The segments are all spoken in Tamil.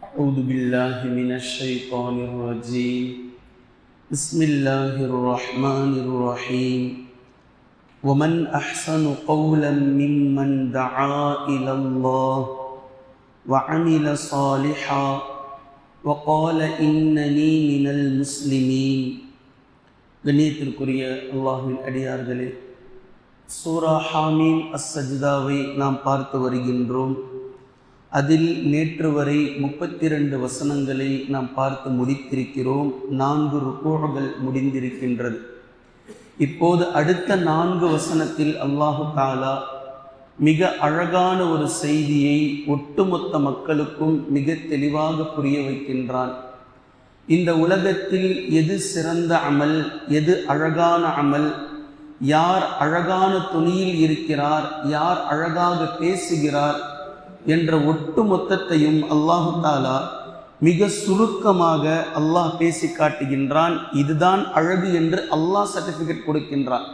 أعوذ بالله من الشيطان الرجيم بسم الله الرحمن الرحيم ومن أحسن قولا ممن دعا إلى الله وعمل صالحا وقال إنني من المسلمين. கண்ணியத்திற்குரிய அல்லாஹ்வின் அடியார்களே, சூரா ஹாமீம் அஸ்-சஜ்தாவை நாம் பார்த்து வருகின்றோம். அதில் நேற்று வரை 32 வசனங்களை நாம் பார்த்து முடித்திருக்கிறோம். 4 ருக்கூகள் முடிந்திருக்கின்றது. இப்போது அடுத்த 4 வசனத்தில் அல்லாஹு தஆலா மிக அழகான ஒரு செய்தியை ஒட்டுமொத்த மக்களுக்கும் மிக தெளிவாக புரிய வைக்கின்றான். இந்த உலகத்தில் எது சிறந்த அமல், எது அழகான அமல், யார் அழகான துணியில் இருக்கிறார், யார் அழகாக பேசுகிறார் என்ற ஒட்டு மொத்தத்தையும் அல்லாஹு தஆலா மிக சுருக்கமாக அல்லாஹ் பேசி காட்டுகின்றான். இதுதான் அழகு என்று அல்லாஹ் சர்டிஃபிகேட் கொடுக்கின்றான்.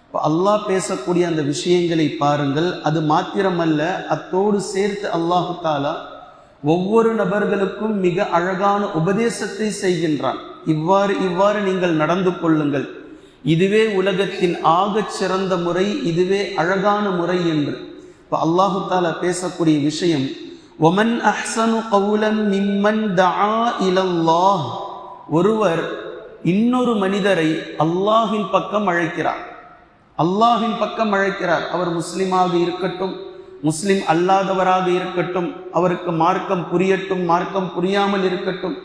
இப்போ அல்லாஹ் பேசக்கூடிய அந்த விஷயங்களை பாருங்கள். அது மாத்திரமல்ல, அத்தோடு சேர்த்து அல்லாஹு தஆலா ஒவ்வொரு நபர்களுக்கும் மிக அழகான உபதேசத்தை செய்கின்றான். இவ்வாறு நீங்கள் நடந்து கொள்ளுங்கள், இதுவே உலகத்தின் ஆகச் சிறந்த முறை, இதுவே அழகான முறை என்று. இப்போ அல்லாஹு தஆலா பேசக்கூடிய விஷயம், ஒமன் அஹ்சனு கௌலம் மிம்மன் தஆ இலல்லாஹ். ஒருவர் இன்னொரு மனிதரை அல்லாஹின் பக்கம் அழைக்கிறார். அல்லாஹின் பக்கம் அழைக்கிறார். அவர் முஸ்லிமாக இருக்கட்டும், முஸ்லிம் அல்லாதவராக இருக்கட்டும், அவருக்கு மார்க்கம் புரியட்டும், மார்க்கம் புரியாமல் இருக்கட்டும்,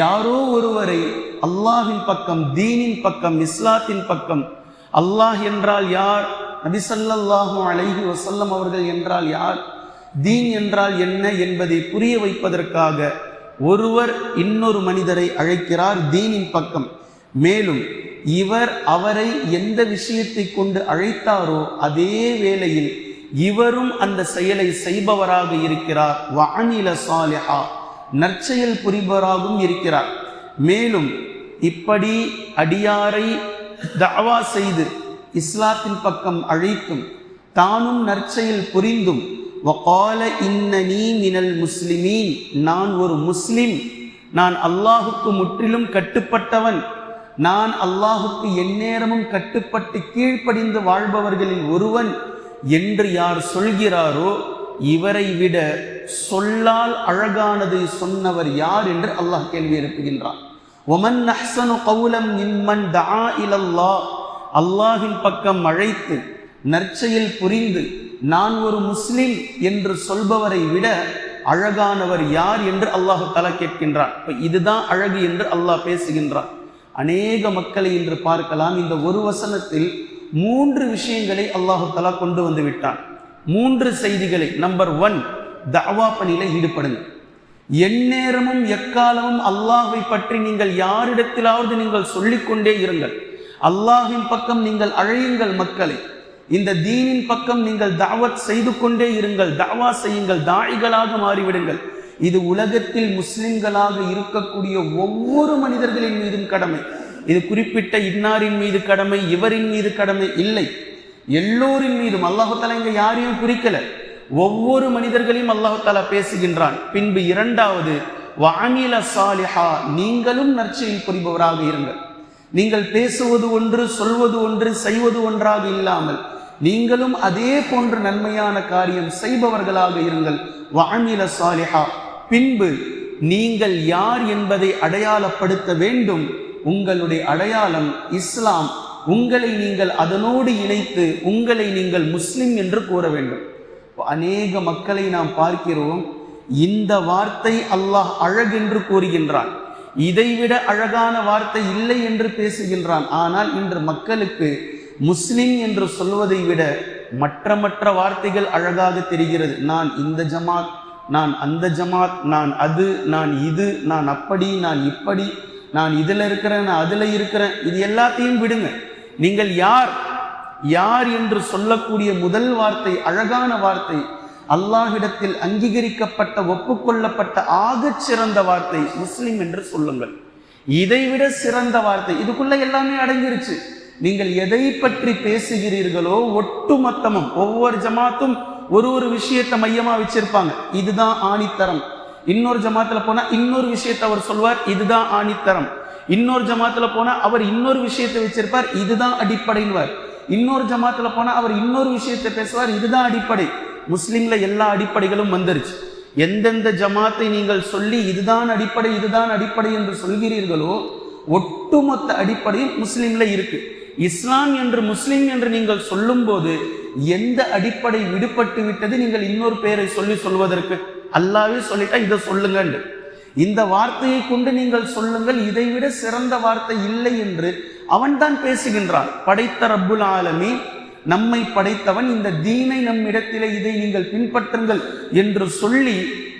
யாரோ ஒருவரை அல்லாஹின் பக்கம், தீனின் பக்கம், இஸ்லாத்தின் பக்கம். அல்லாஹ் என்றால் யார், நபி ஸல்லல்லாஹு அலைஹி வஸல்லம் அவர்கள் என்றால் யார், தீன் என்றால் என்ன என்பதை புரிய வைப்பதற்காக ஒருவர் இன்னொரு மனிதரை அழைக்கிறார் தீனின் பக்கம். மேலும் இவர் அவரை எந்த விஷயத்தை கொண்டு அழைத்தாரோ அதே வேளையில் இவரும் அந்த செயலை செய்பவராக இருக்கிறார். வஅமில ஸாலிஹா, நற்செயல் புரிபவராகவும் இருக்கிறார். மேலும் இப்படி அடியாரை தஅவா செய்து இஸ்லாத்தின் பக்கம் அழைத்தும் தானும் நற்செயல் புரிந்தும் வகால இன்னனி மினல் முஸ்லிமீன், நான் ஒரு முஸ்லிம், நான் அல்லாஹுக்கு முற்றிலும் கட்டுப்பட்டவன், நான் அல்லாஹுக்கு எந்நேரமும் கட்டுப்பட்டு கீழ்ப்படிந்து வாழ்பவர்களில் ஒருவன் என்று யார் சொல்கிறாரோ இவரை விட சொல்லால் அழகானதை சொன்னவர் யார் என்று அல்லாஹ் கேள்வி எழுப்புகின்றான். ஒமன் அஹ்சனு கௌலம் மிம்மன் தஆ இலல்லாஹ், அல்லாஹின் பக்கம் அழைத்து நற்செயல் புரிந்து நான் ஒரு முஸ்லிம் என்று சொல்பவரை விட அழகானவர் யார் என்று அல்லாஹு தஆலா கேட்கின்றான். இப்போ இதுதான் அழகு என்று அல்லாஹ் பேசுகின்றான். அநேக மக்களை இன்று பார்க்கலாம், இந்த ஒரு வசனத்தில் 3 விஷயங்களை அல்லாஹு தஆலா கொண்டு வந்து விட்டான். 3 செய்திகளை. நம்பர் 1, தஅவா பணியில ஈடுபடுங்க. எந்நேரமும் எக்காலமும் அல்லாஹ்வை பற்றி நீங்கள் யாரிடத்திலாவது நீங்கள் சொல்லிக்கொண்டே இருங்கள். அல்லாஹின் பக்கம் நீங்கள் அழையுங்கள் மக்களை. இந்த தீனின் பக்கம் நீங்கள் தஅவத் செய்து கொண்டே இருங்கள், தஅவா செய்யுங்கள், தாயிகளாக மாறிவிடுங்கள். இது உலகத்தில் முஸ்லிம்களாக இருக்கக்கூடிய ஒவ்வொரு மனிதர்களின் மீதும் கடமை. இது குறிப்பிட்ட இன்னாரின் மீது கடமை, இவரின் மீது கடமை இல்லை, எல்லோரின் மீதும். அல்லாஹு தஆலா இங்க யாரையும் குறிக்கல, ஒவ்வொரு மனிதர்களையும் அல்லாஹு தஆலா பேசுகின்றான். பின்பு 2வது, வஅமில ஸாலிஹா, நீங்களும் நற்செயல் புரிபவராக இருங்கள். நீங்கள் பேசுவது ஒன்று, சொல்வது ஒன்று, செய்வது ஒன்றாக இல்லாமல் நீங்களும் அதே போன்ற நன்மையான காரியம் செய்பவர்களாக இருங்கள். வஅமில ஸாலிஹா. பின்பு நீங்கள் யார் என்பதை அடையாளப்படுத்த வேண்டும். உங்களுடைய அடையாளம் இஸ்லாம். உங்களை நீங்கள் அதனோடு இணைத்து உங்களை நீங்கள் முஸ்லிம் என்று கூற வேண்டும். அநேக மக்களை நாம் பார்க்கிறோம், இந்த வார்த்தை அல்லாஹ் அழகென்று கூறுகின்றான், இதைவிட அழகான வார்த்தை இல்லை என்று பேசுகின்றான். ஆனால் இன்று மக்களுக்கு முஸ்லிம் என்று சொல்வதை விட மற்ற வார்த்தைகள் அழகாக தெரிகிறது. நான் இந்த ஜமாத், நான் அந்த ஜமாத், நான் அது, நான் இது, நான் அப்படி, நான் இப்படி, நான் இதில் இருக்கிறேன், நான் அதில் இருக்கிறேன். இது எல்லாத்தையும் விடுங்க. நீங்கள் யார் என்று சொல்லக்கூடிய முதல் வார்த்தை, அழகான வார்த்தை, அல்லாஹ்விடத்தில் அங்கீகரிக்கப்பட்ட ஒப்புக்கொள்ளப்பட்ட ஆகச் சிறந்த வார்த்தை முஸ்லிம் என்று சொல்லுங்கள். இதைவிட சிறந்த வார்த்தை இதுக்குள்ள எல்லாமே அடங்கிருச்சு. நீங்கள் எதை பற்றி பேசுகிறீர்களோ ஒட்டுமொத்தமும் ஒவ்வொரு ஜமாத்தும் ஒரு விஷயத்தை மையமா வச்சிருப்பாங்க. இதுதான் ஆணித்தரம், இன்னொரு ஜமாத்துல போனா இன்னொரு விஷயத்தை அவர் சொல்வார், இதுதான் ஆணித்தரம். இன்னொரு ஜமாத்துல போனா அவர் இன்னொரு விஷயத்தை வச்சிருப்பார், இதுதான் அடிப்படைன்வார். இன்னொரு ஜமாத்துல போனா அவர் இன்னொரு விஷயத்தை பேசுவார், இதுதான் அடிப்படை. முஸ்லிம்ல எல்லா அடிப்படைகளும் வந்துருச்சு. எந்தெந்த ஜமாத்தை நீங்கள் சொல்லி இதுதான் அடிப்படை இதுதான் அடிப்படை என்று சொல்கிறீர்களோ ஒட்டுமொத்த அடிப்படையும் முஸ்லிம்ல இருக்கு. இஸ்லாம் என்று முஸ்லிம் என்று நீங்கள் சொல்லும் போது எந்த அடிப்படை விடுபட்டு விட்டது? நீங்கள் இன்னொரு பெயரை சொல்வதற்கு அல்லாஹ்வே சொல்லிட்டா இதை சொல்லுங்க, இந்த வார்த்தையை கொண்டு நீங்கள் சொல்லுங்கள், இதைவிட சிறந்த வார்த்தை இல்லை என்று அவன்தான் பேசுகின்றான். படைத்த ரப்புல் ஆலமீன், நம்மை படைத்தவன், இந்த தீனை நம்மிடத்திலே இதை நீங்கள் பின்பற்றுங்கள் என்று சொல்லி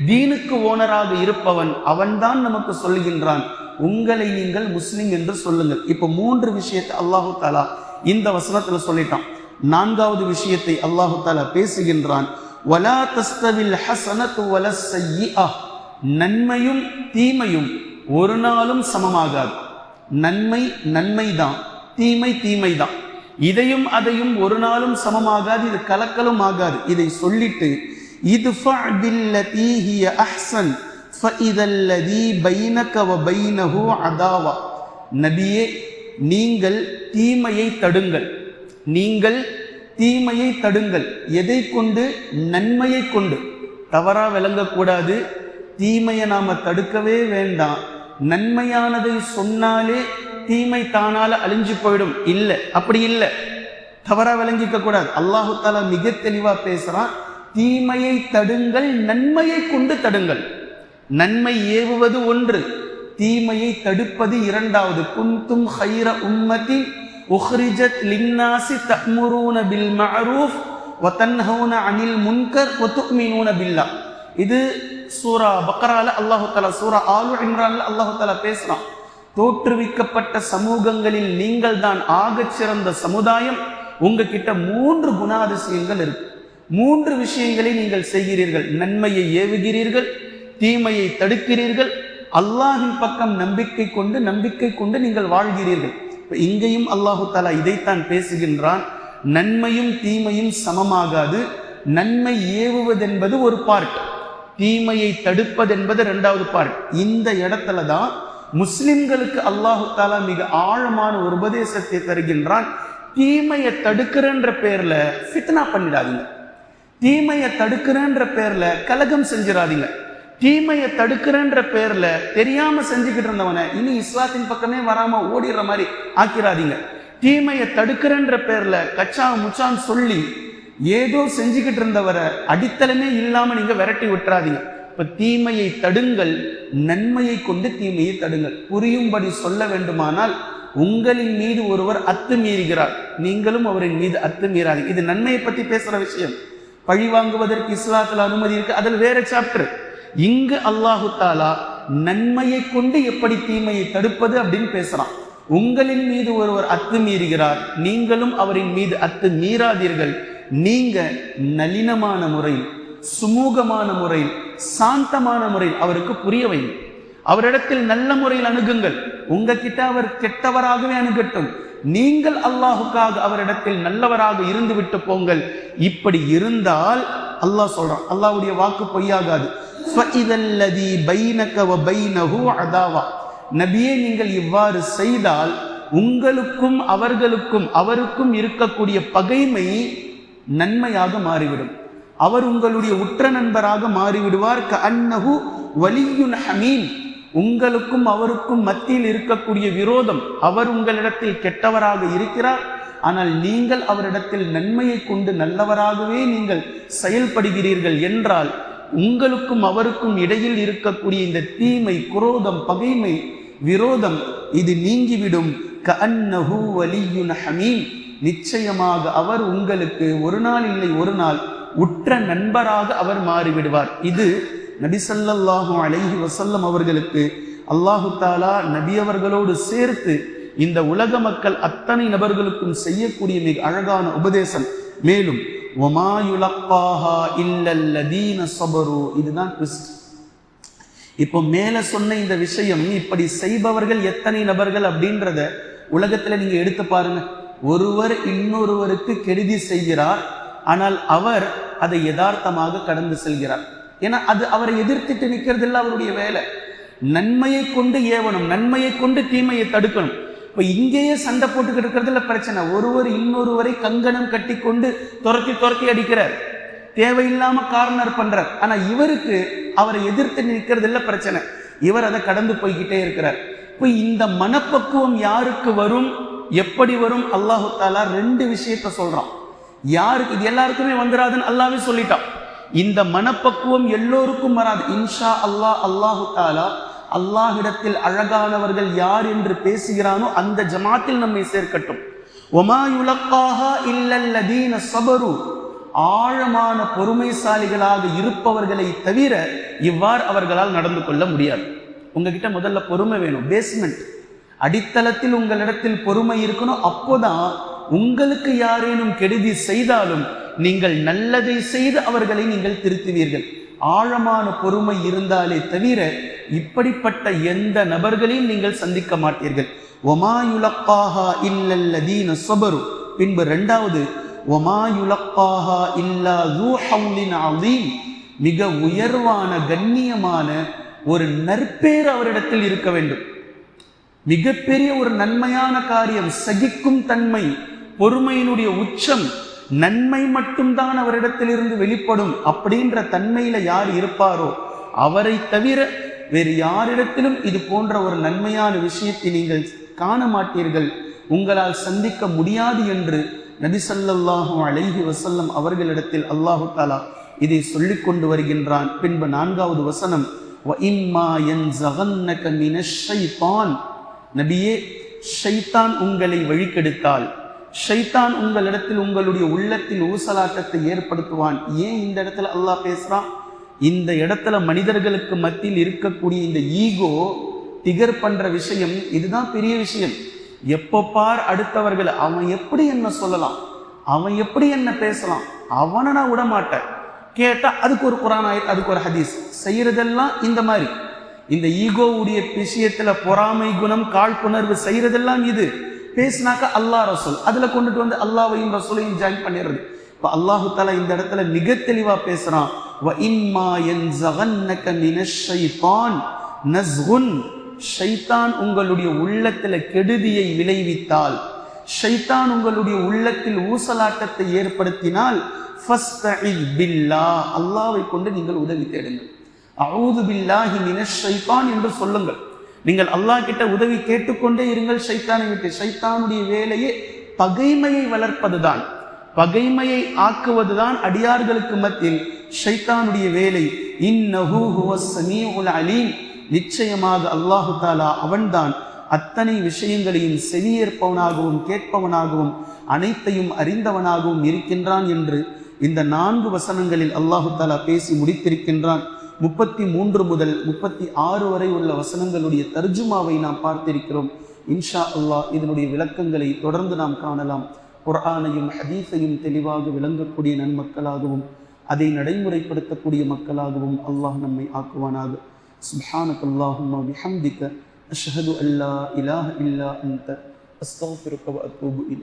தீனுக்கு ஓனராக இருப்பவன் அவன்தான் நமக்கு சொல்கின்றான், உங்களை நீங்கள் முஸ்லிம் என்று சொல்லுங்கள். இப்ப 3 விஷயத்தை அல்லாஹு தாலா இந்த வசனத்துல சொல்லிட்டான். 4வது விஷயத்தை அல்லாஹு தாலா பேசுகின்றான், வலா தஸ்தவில் ஹஸனத்து வலஸ் ஸய்யிஅ, நன்மையும் தீமையும் ஒரு நாளும் சமமாகாது. நன்மை நன்மைதான், தீமை தீமைதான். இதையும் அதையும் ஒரு நாளும் சமமாகாது, இது கலக்கலும் ஆகாது. இதை சொல்லிட்டு இத்ஃபா பில்லதி ஹிய அஹ்ஸன் ஃபஇதல்லதி பைனக வ பைனஹு அதாவா, நபியே நீங்கள் தீமையை தடுங்கள், நீங்கள் தீமையை தடுங்கள். எதை கொண்டு? நன்மையை கொண்டு. தவறா விளங்கக்கூடாது, தீமையை நாம தடுக்கவே வேண்டாம். நன்மையானதை சொன்னாலே தீமை தானால அழிஞ்சு போயிடும். இல்லை, அப்படி இல்லை, தவறா விளங்கிக்க கூடாது. அல்லாஹு தாலா மிக தெளிவா பேசுறான், தீமையை தடுங்கள், நன்மையை கொண்டு தடுங்கள். நன்மை ஏவுவது ஒன்று, தீமையை தடுப்பது இரண்டாவது. குன்தும் ஹைர உம்மதி உஹ்ரிஜத் லின்னாசி தஅமுரூன பில் மஅரூஃப் வ தன்ஹவுன அனில் முன்கர் வ துஅ்மினூன பில்லாஹ். இது சூரா பக்ரால அல்லாஹு தஆலா, சூரா ஆலு இம்ரான்ல அல்லாஹு தஆலா பேசுறான். தோற்றுவிக்கப்பட்ட சமூகங்களில் நீங்கள் தான் ஆகச் சிறந்த சமுதாயம். உங்ககிட்ட 3 குணாதிசயங்கள் இருக்கு. 3 விஷயங்களை நீங்கள் செய்கிறீர்கள். நன்மையை ஏவுகிறீர்கள், தீமையை தடுக்கிறீர்கள், அல்லாஹின் பக்கம் நம்பிக்கை கொண்டு நீங்கள் வாழ்கிறீர்கள். இங்கேயும் அல்லாஹு தஆலா இதைத்தான் பேசுகின்றான். நன்மையும் தீமையும் சமமாகாது. நன்மை ஏவுவதென்பது ஒரு பார்ட், தீமையை தடுப்பது என்பது 2வது பார்ட். இந்த இடத்துல தான் முஸ்லிம்களுக்கு அல்லாஹு தஆலா மிக ஆழமான ஒரு உபதேசத்தை தருகின்றான். தீமையை தடுக்கிறன்ற பேர்ல ஃபித்னா பண்ணிடாதீங்க, தீமையை தடுக்கிறன்ற பேர்ல கலகம் செஞ்சிடாதீங்க, தீமையை தடுக்கிறன்ற பேர்ல தெரியாம செஞ்சுக்கிட்டு இருந்தவனை இனி இஸ்லாத்தின் பக்கமே வராம ஓடிடுற மாதிரி ஆக்கிறாதீங்க. தீமையை தடுக்கிறன்ற பேர்ல கச்சா முச்சான்னு சொல்லி ஏதோ செஞ்சுக்கிட்டு இருந்தவரை அடித்தளமே இல்லாம நீங்க விரட்டி விட்டுறாதீங்க. இப்ப தீமையை தடுங்கள், நன்மையை கொண்டு தீமையை தடுங்கள். புரியும்படி சொல்ல வேண்டுமானால், உங்களின் மீது ஒருவர் அத்துமீறுகிறார், நீங்களும் அவரின் மீது அத்துமீறாதீங்க. இது நன்மையை பத்தி பேசுற விஷயம். பழி வாங்குவதற்கு இஸ்லாத்துல அனுமதி இருக்கு, அதில் வேற சாப்டர். இங்கு அல்லாஹு தாலா நன்மையை கொண்டு எப்படி தீமையை தடுப்பது அப்படின்னு பேசுறான். உங்களின் மீது ஒருவர் அத்துமீறுகிறார், நீங்களும் அவரின் மீது அத்துமீறாதீர்கள். நீங்க நளினமான முறையில், சுமூகமான முறையில், சாந்தமான முறையில் அவருக்கு புரிய வைங்க. அவரிடத்தில் நல்ல முறையில் அணுகுங்கள். உங்ககிட்ட அவர் கெட்டவராகவே அணுகட்டும், நீங்கள் அல்லாஹுக்காக அவரிடத்தில் நல்லவராக இருந்து விட்டு போங்கள். இப்படி இருந்தால் அல்லாஹ் சொல்றான், அல்லாஹ்வுடைய வாக்கு பொய்யாகாது. ஃபஇதல்லதி பைனக வ பைனஹு அதாவா, நபியே நீங்கள் இவ்வாறு செய்தால் உங்களுக்கும் அவருக்கும் இருக்கக்கூடிய பகைமை நன்மையாக மாறிவிடும். அவர் உங்களுடைய உற்ற நண்பராக மாறிவிடுவார். கஅன்னஹு வலியுன் ஹமீம், உங்களுக்கும் அவருக்கும் மத்தியில் இருக்கக்கூடிய விரோதம், அவர் உங்களிடத்தில் கெட்டவராக இருக்கிறார், ஆனால் நீங்கள் அவரிடத்தில் நன்மையை கொண்டு நல்லவராகவே நீங்கள் செயல்படுகிறீர்கள் என்றால் உங்களுக்கும் அவருக்கும் இடையில் இருக்கக்கூடிய இந்த தீமை, குரோதம், பகைமை, விரோதம் இது நீங்கிவிடும். கஅன்னஹு வலியுன் ஹமீம், நிச்சயமாக அவர் உங்களுக்கு ஒரு நாள் இல்லை ஒரு நாள் உற்ற நண்பராக அவர் மாறிவிடுவார். இது நபி ஸல்லல்லாஹு அலைஹி வஸல்லம் அவர்களுக்கு அல்லாஹு தாலா நபி அவர்களோடு சேர்த்து இந்த உலக மக்கள் அத்தனை நபர்களுக்கும் செய்யக்கூடிய மிக அழகான உபதேசம். மேலும் வமா யுலக்காஹா இல்லல்லதீன ஸபரு, இதுதான் ட்விஸ்ட். இப்போ மேல சொன்ன இந்த விஷயம், இப்படி செய்பவர்கள் எத்தனை நபர்கள் அப்படின்றத உலகத்துல நீங்க எடுத்து பாருங்க. ஒருவர் இன்னொருவருக்கு கெடுதி செய்கிறார், ஆனால் அவர் அதை யதார்த்தமாக கடந்து செல்கிறார். ஏன்னா அது அவரை எதிர்த்துட்டு நிற்கிறது இல்லை அவருடைய வேலை. நன்மையை கொண்டு ஏவணும், நன்மையை கொண்டு தீமையை தடுக்கணும். இப்போ இங்கேயே சண்டை போட்டுக்கிட்டு இருக்கிறதுல பிரச்சனை. ஒருவர் இன்னொருவரை கங்கணம் கட்டி கொண்டு துரத்தி அடிக்கிறார், தேவையில்லாம கார்னர் பண்றார். ஆனா இவருக்கு அவரை எதிர்த்து நிற்கிறது இல்லை பிரச்சனை, இவர் அதை கடந்து போய்கிட்டே இருக்கிறார். இப்போ இந்த மனப்பக்குவம் யாருக்கு வரும், எப்படி வரும்? அல்லாஹு தாலா 2 விஷயத்த சொல்றான். யாருக்கு இது எல்லாருக்குமே வந்துடாதுன்னு அல்லாவே சொல்லிட்டான். இந்த மனப்பக்குவம் எல்லோருக்கும் வராது. இன்ஷா அல்லாஹ் அல்லாஹு தாலா அல்லாஹ்விடத்தில் அழகானவர்கள் யார் என்று பேசுகிறானோ அந்த ஜமாத்தில் நம்மை சேர்க்கட்டும். ஒமா யுலக்காஹா இல்லல்லதீன ஸபரு, ஆழமான பொறுமைசாலிகளாக இருப்பவர்களை தவிர இவ்வாறு அவர்களால் நடந்து கொள்ள முடியாது. உங்ககிட்ட முதல்ல பொறுமை வேணும், பேஸ்மெண்ட் அடித்தளத்தில் உங்களிடத்தில் பொறுமை இருக்கணும். அப்போதான் உங்களுக்கு யாரேனும் கெடுதி செய்தாலும் நீங்கள் நல்லதை செய்து அவர்களை நீங்கள் திருத்துவீர்கள். ஆழமான பொறுமை இருந்தாலே தவிர இப்படிப்பட்ட எந்த நபர்களையும் நீங்கள் சந்திக்க மாட்டீர்கள். ஒமா யுலக்காஹா இல்லல்லதீன ஸபரு. பின்பு 2வது ஒமா யுலக்காஹா இல்லா ஸூ ஹவ்லின் அஸீம், மிக உயர்வான கண்ணியமான ஒரு நற்பேர் அவரிடத்தில் இருக்க வேண்டும். மிகப்பெரிய ஒரு நன்மையான காரியம், சகிக்கும் தன்மை, பொறுமையினுடைய உச்சம், நன்மை மட்டும்தான் அவரிடத்தில் இருந்து வெளிப்படும் அப்படின்ற தன்மையில யார் இருப்பாரோ அவரை தவிர வேறு யாரிடத்திலும் இது போன்ற ஒரு நன்மையான விஷயத்தை நீங்கள் காண மாட்டீர்கள், உங்களால் சந்திக்க முடியாது என்று நபி ஸல்லல்லாஹு அலைஹி வஸல்லம் அவர்களிடத்தில் அல்லாஹு தஆலா இதை சொல்லிக் கொண்டு வருகின்றான். பின்பு 4வது வசனம், வ இம்மா யன்ஸகன்னக மினஷ் ஷைத்தான், நபியே ஷைத்தான் உங்களை வழிகெடுத்தால், ஷைத்தான் உங்களிடத்தில் உங்களுடைய உள்ளத்தில் ஊசலாட்டத்தை ஏற்படுத்துவான். ஏன் இந்த இடத்துல அல்லாஹ் பேசுறான்? இந்த இடத்துல மனிதர்களுக்கு மத்தியில் இருக்கக்கூடிய இந்த ஈகோ டிகர் பண்ற விஷயம், இதுதான் பெரிய விஷயம். எப்போ பார் அடுத்தவர்கள் அவன் எப்படி என்ன சொல்லலாம், அவன் எப்படி என்ன பேசலாம், அவனை நான் விட மாட்டேன். கேட்டா அதுக்கு ஒரு குர்ஆன் ஆயத், அதுக்கு ஒரு ஹதீஸ், செய்யறதெல்லாம் இந்த மாதிரி. இந்த ஈகோவுடைய விஷயத்துல பொறாமை குணம், காழ்ப்புணர்வு செய்யறதெல்லாம் இது. பேசினாக்கா அல்லாஹ் ரசூல், அதுல கொண்டுட்டு வந்து அல்லாஹ்வையும் ரசூலையும் ஜாயின் பண்ணிடுறது. இப்போ அல்லாஹு தஆலா இந்த இடத்துல மிக தெளிவா பேசுறான். வ இம்மா யன்ஸகன்னக மினஷ் ஷைத்தான் நஸ்குன், ஷைத்தான் உங்களுடைய உள்ளத்துல கெடுதியை விளைவித்தால், ஷைத்தான் உங்களுடைய உள்ளத்தில் ஊசலாட்டத்தை ஏற்படுத்தினால் ஃபஸ்தஇஸ் பில்லாஹ், அல்லாஹ்வை கொண்டு நீங்கள் உதவி தேடுங்கள். அஊது பில்லாஹி மினஷ் ஷைத்தான் என்று சொல்லுங்கள். நீங்கள் அல்லாஹ் கிட்ட உதவி கேட்டுக்கொண்டே இருங்கள் ஷைத்தானை விட்டு. ஷைத்தானுடைய வேலையே பகைமையை வளர்ப்பதுதான், பகைமையை ஆக்குவதுதான் அடியார்களுக்கு மத்தியில் ஷைத்தானுடைய வேலை. இன்னஹு ஹுவஸ் ஸமீஉல் அலீம், நிச்சயமாக அல்லாஹு தஆலா அவன்தான் அத்தனை விஷயங்களையும் செவியேற்பவனாகவும் கேட்பவனாகவும் அனைத்தையும் அறிந்தவனாகவும் இருக்கின்றான் என்று இந்த 4 வசனங்களில் அல்லாஹு தஆலா பேசி முடித்திருக்கின்றான். 33 முதல் 36 வரை உள்ள வசனங்களுடைய தர்ஜுமாவை நாம் பார்த்திருக்கிறோம். இன்ஷா அல்லாஹ் இதனுடைய விளக்கங்களை தொடர்ந்து நாம் காணலாம். குர்ஆனையும் ஹதீஸையும் தெளிவாக விளங்கக்கூடிய நன்மக்களாகவும் அதை நடைமுறைப்படுத்தக்கூடிய மக்களாகவும் அல்லாஹ் நம்மை ஆக்குவானாக. சுப்ஹானக்கல்லாஹும்ம பிஹம்திக அஷ்ஹது அல்லா இலாஹ இல்லா அன்த அஸ்தக்ஃபிருக வ அத்தூபு இலைக்.